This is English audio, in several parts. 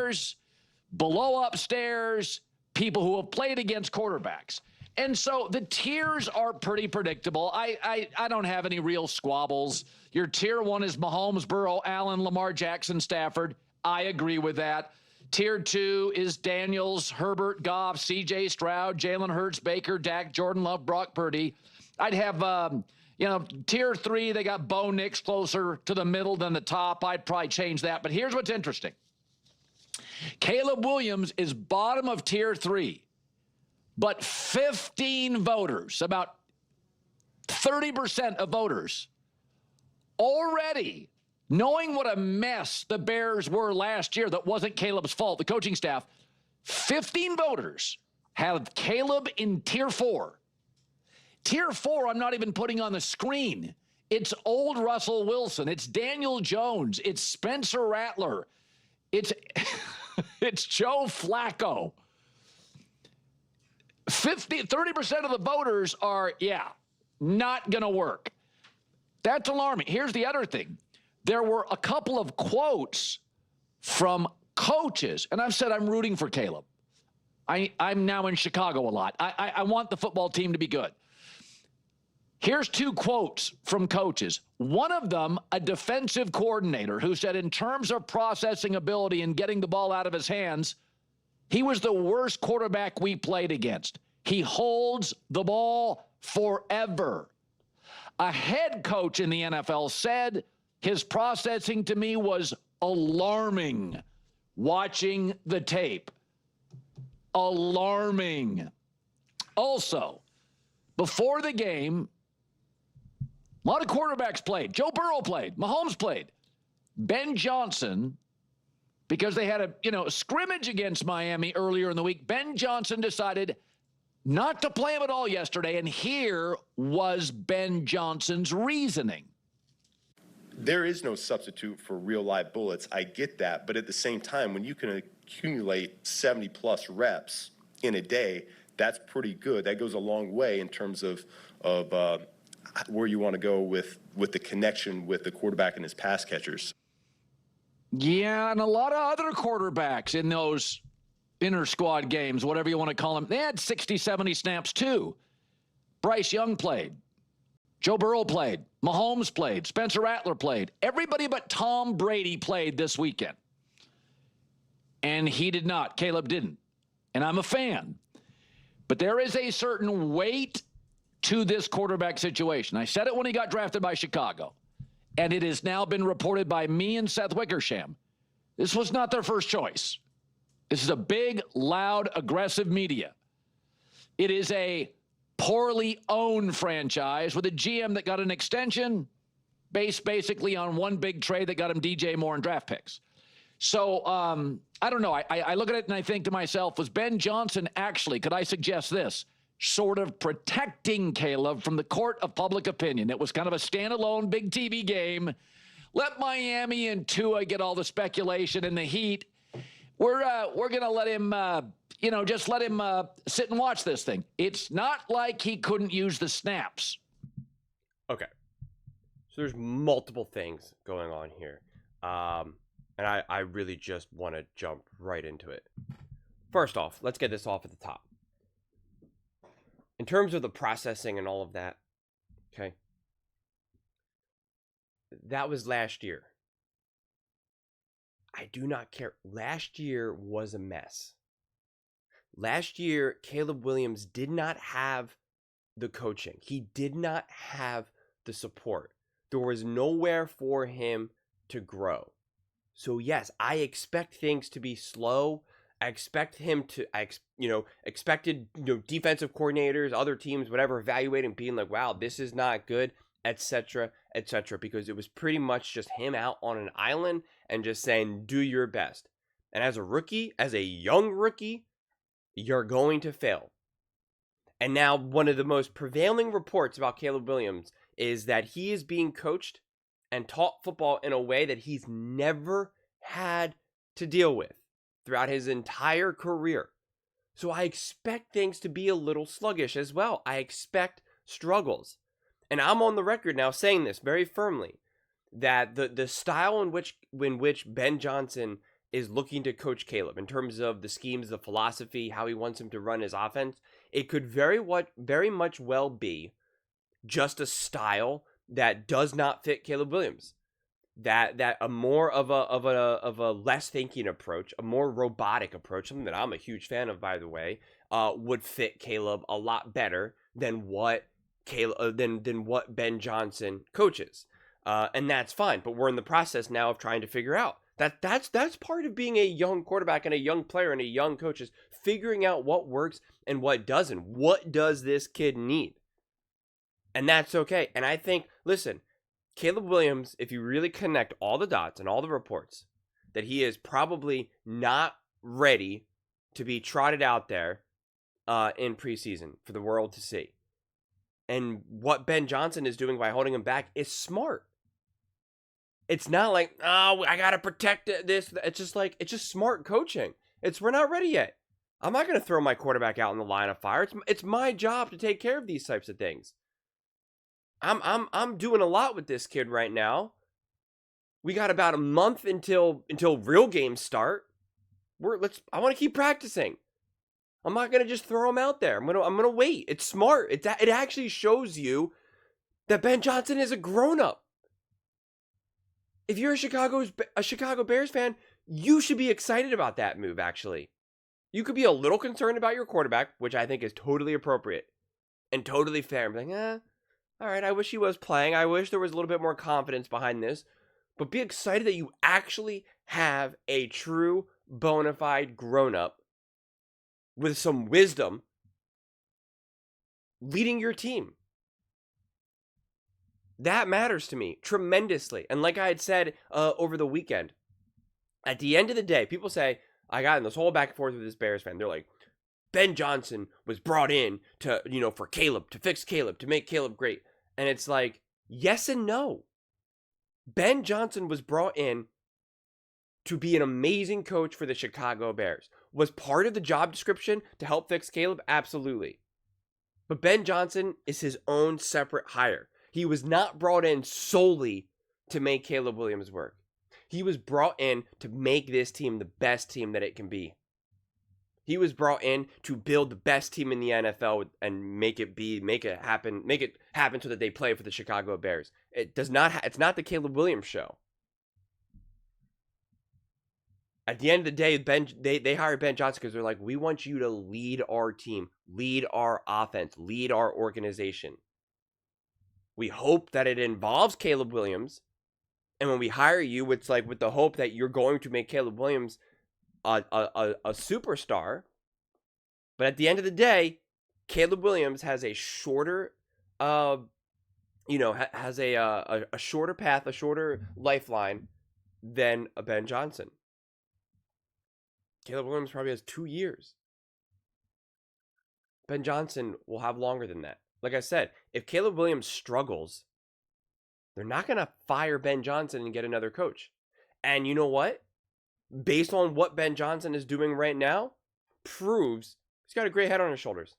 tiers, below upstairs, people who have played against quarterbacks. And so the tiers are pretty predictable. I don't have any real squabbles. Your tier 1 is Mahomes, Burrow, Allen, Lamar Jackson, Stafford. I agree with that. Tier 2 is Daniels, Herbert, Goff, C.J. Stroud, Jalen Hurts, Baker, Dak, Jordan Love, Brock Purdy. I'd have, tier 3, they got Bo Nix closer to the middle than the top. I'd probably change that. But here's what's interesting. Caleb Williams is bottom of tier 3. But 15 voters, about 30% of voters, already knowing what a mess the Bears were last year that wasn't Caleb's fault, the coaching staff, 15 voters have Caleb in tier 4. Tier 4, I'm not even putting on the screen. It's old Russell Wilson. It's Daniel Jones. It's Spencer Rattler. It's, it's Joe Flacco. 30% of the voters are, not going to work. That's alarming. Here's the other thing. There were a couple of quotes from coaches, and I've said I'm rooting for Caleb. I'm now in Chicago a lot. I want the football team to be good. Here's 2 quotes from coaches. One of them, a defensive coordinator, who said in terms of processing ability and getting the ball out of his hands, he was the worst quarterback we played against. He holds the ball forever. A head coach in the NFL said his processing to me was alarming watching the tape. Alarming. Also, before the game, a lot of quarterbacks played. Joe Burrow played. Mahomes played. Ben Johnson, because they had a scrimmage against Miami earlier in the week, Ben Johnson decided not to play him at all yesterday, and here was Ben Johnson's reasoning. There is no substitute for real live bullets. I get that, but at the same time, when you can accumulate 70-plus reps in a day, that's pretty good. That goes a long way in terms of where you want to go with the connection with the quarterback and his pass catchers. Yeah, and a lot of other quarterbacks in those inter-squad games, whatever you want to call them, they had 60, 70 snaps too. Bryce Young played. Joe Burrow played. Mahomes played. Spencer Rattler played. Everybody but Tom Brady played this weekend. And he did not. Caleb didn't. And I'm a fan. But there is a certain weight to this quarterback situation. I said it when he got drafted by Chicago. And it has now been reported by me and Seth Wickersham. This was not their first choice. This is a big, loud, aggressive media. It is a poorly owned franchise with a GM that got an extension based basically on one big trade that got him DJ Moore and draft picks. So I don't know. I look at it and I think to myself, was Ben Johnson actually, could I suggest this, sort of protecting Caleb from the court of public opinion? It was kind of a standalone big TV game. Let Miami and Tua get all the speculation and the heat. We're going to let him, just let him sit and watch this thing. It's not like he couldn't use the snaps. Okay. So there's multiple things going on here. And I really just want to jump right into it. First off, let's get this off at the top. In terms of the processing and all of that, okay, that was last year. I do not care. Last year was a mess. Last year, Caleb Williams did not have the coaching. He did not have the support. There was nowhere for him to grow. So yes, I expect things to be slow. I expect him to, expected, defensive coordinators, other teams, whatever, evaluating, being like, wow, this is not good, etc., because it was pretty much just him out on an island and just saying, do your best. And as a rookie, as a young rookie, you're going to fail. And now one of the most prevailing reports about Caleb Williams is that he is being coached and taught football in a way that he's never had to deal with throughout his entire career. So I expect things to be a little sluggish as well. I expect struggles. And I'm on the record now saying this very firmly, that the style in which Ben Johnson is looking to coach Caleb in terms of the schemes, the philosophy, how he wants him to run his offense, it could very much well be just a style that does not fit Caleb Williams. That a more of a less thinking approach, a more robotic approach, something that I'm a huge fan of, by the way, would fit Caleb a lot better than what than what Ben Johnson coaches, and that's fine. But we're in the process now of trying to figure out that's part of being a young quarterback and a young player and a young coach, is figuring out what works and what doesn't. What does this kid need? And that's okay. And I think, listen, Caleb Williams, if you really connect all the dots and all the reports, that he is probably not ready to be trotted out there in preseason for the world to see. And what Ben Johnson is doing by holding him back is smart. It's not like, oh, I got to protect this. It's just smart coaching. We're not ready yet. I'm not going to throw my quarterback out in the line of fire. It's my job to take care of these types of things. I'm doing a lot with this kid right now. We got about a month until real games start. I want to keep practicing. I'm not gonna just throw him out there. I'm gonna wait. It's smart. It actually shows you that Ben Johnson is a grown-up. If you're a Chicago Bears fan, you should be excited about that move, actually. You could be a little concerned about your quarterback, which I think is totally appropriate and totally fair. I'm like, all right, I wish he was playing. I wish there was a little bit more confidence behind this. But be excited that you actually have a true, bona fide grown-up with some wisdom leading your team. That matters to me tremendously. And like I had said over the weekend, at the end of the day, people say, I got in this whole back and forth with this Bears fan. They're like, Ben Johnson was brought in to, for Caleb, to fix Caleb, to make Caleb great. And it's like, yes and no. Ben Johnson was brought in to be an amazing coach for the Chicago Bears. Was part of the job description to help fix Caleb? Absolutely. But Ben Johnson is his own separate hire. He was not brought in solely to make Caleb Williams work. He was brought in to make this team the best team that it can be. He was brought in to build the best team in the NFL and make it happen so that they play for the Chicago Bears. It's not the Caleb Williams show. At the end of the day, they hired Ben Johnson because they're like, we want you to lead our team, lead our offense, lead our organization. We hope that it involves Caleb Williams. And when we hire you, it's like with the hope that you're going to make Caleb Williams a superstar. But at the end of the day, Caleb Williams has a shorter, has a shorter path, a shorter lifeline than a Ben Johnson. Caleb Williams probably has 2 years. Ben Johnson will have longer than that. Like I said, if Caleb Williams struggles, they're not going to fire Ben Johnson and get another coach. And you know what? Based on what Ben Johnson is doing right now, proves he's got a great head on his shoulders.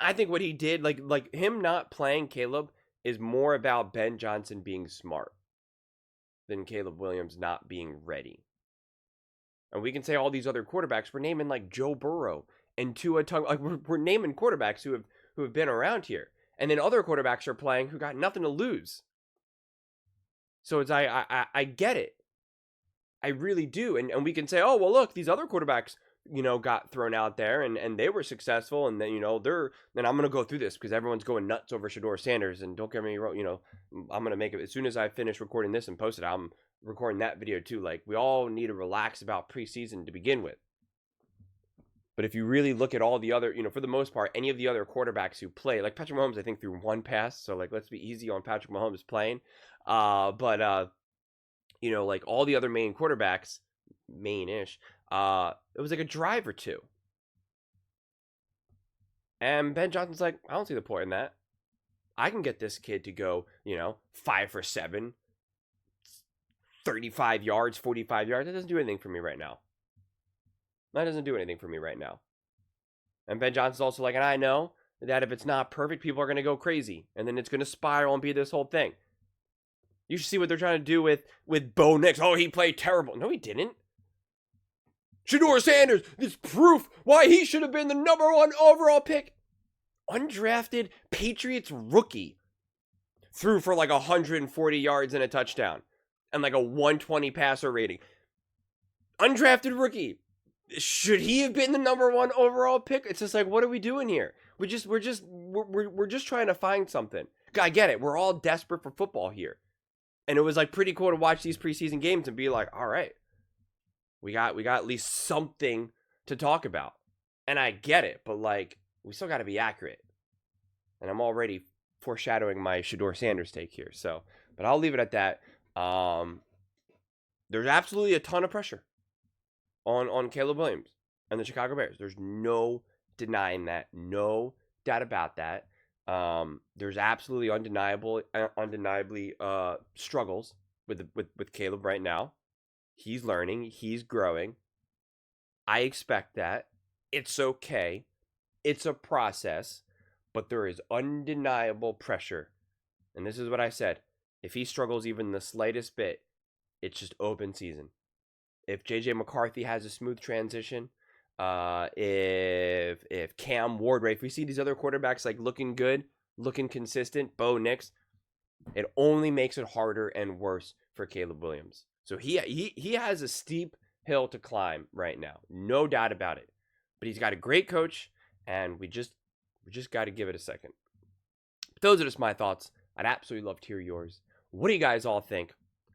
I think what he did, like him not playing Caleb, is more about Ben Johnson being smart than Caleb Williams not being ready. And we can say all these other quarterbacks. We're naming like Joe Burrow and Tua Tagovailoa. Like we're naming quarterbacks who have been around here, and then other quarterbacks are playing who got nothing to lose. So it's I get it. I really do. And we can say, oh, well, look, these other quarterbacks, got thrown out there and they were successful. And then, then I'm going to go through this because everyone's going nuts over Shedeur Sanders. And don't get me wrong, I'm going to make it as soon as I finish recording this and post it, I'm recording that video too. Like, we all need to relax about preseason to begin with. But if you really look at all the other, for the most part, any of the other quarterbacks who play, like Patrick Mahomes, I think threw one pass. So like, let's be easy on Patrick Mahomes playing. Like all the other main quarterbacks, main-ish, it was like a drive or two. And Ben Johnson's like, I don't see the point in that. I can get this kid to go, 5 for 7, 35 yards, 45 yards. That doesn't do anything for me right now. And Ben Johnson's also like, and I know that if it's not perfect, people are going to go crazy. And then it's going to spiral and be this whole thing. You should see what they're trying to do with Bo Nix. Oh, he played terrible. No, he didn't. Shedeur Sanders, it's proof why he should have been the #1 overall pick. Undrafted Patriots rookie threw for like 140 yards and a touchdown and like a 120 passer rating. Undrafted rookie. Should he have been the #1 overall pick? It's just like, what are we doing here? We're just trying to find something. I get it. We're all desperate for football here. And it was like pretty cool to watch these preseason games and be like, all right, we got at least something to talk about. And I get it, but like, we still got to be accurate. And I'm already foreshadowing my Shedeur Sanders take here. So, but I'll leave it at that. There's absolutely a ton of pressure on Caleb Williams and the Chicago Bears. There's no denying that. No doubt about that. There's absolutely undeniably struggles with Caleb right now. He's learning. He's growing. I expect that. It's okay. It's a process, but there is undeniable pressure. And this is what I said. If he struggles even the slightest bit, it's just open season. If J.J. McCarthy has a smooth transition, if Cam Ward, right, if we see these other quarterbacks like looking good, looking consistent, Bo Nix, it only makes it harder and worse for Caleb Williams. So he has a steep hill to climb right now, no doubt about it. But he's got a great coach, and we just got to give it a second. But those are just my thoughts. I'd absolutely love to hear yours. What do you guys all think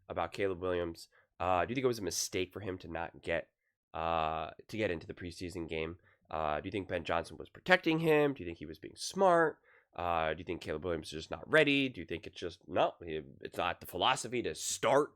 about Caleb Williams? Do you think it was a mistake for him to not get into the preseason game? Do you think Ben Johnson was protecting him? Do you think he was being smart? Do you think Caleb Williams is just not ready? Do you think it's just it's not the philosophy to start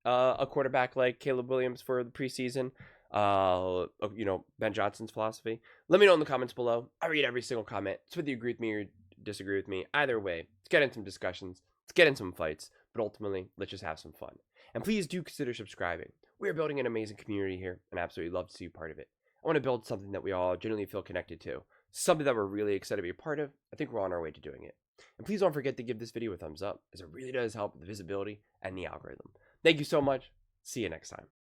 a quarterback like Caleb Williams for the preseason? Ben Johnson's philosophy. Let me know in the comments below. I read every single comment. It's whether you agree with me or disagree with me. Either way, let's get in some discussions. Let's get in some fights. But ultimately, let's just have some fun. And please do consider subscribing. We are building an amazing community here, and I absolutely love to see you part of it. I want to build something that we all genuinely feel connected to. Something that we're really excited to be a part of. I think we're on our way to doing it. And please don't forget to give this video a thumbs up, as it really does help with the visibility and the algorithm. Thank you so much. See you next time.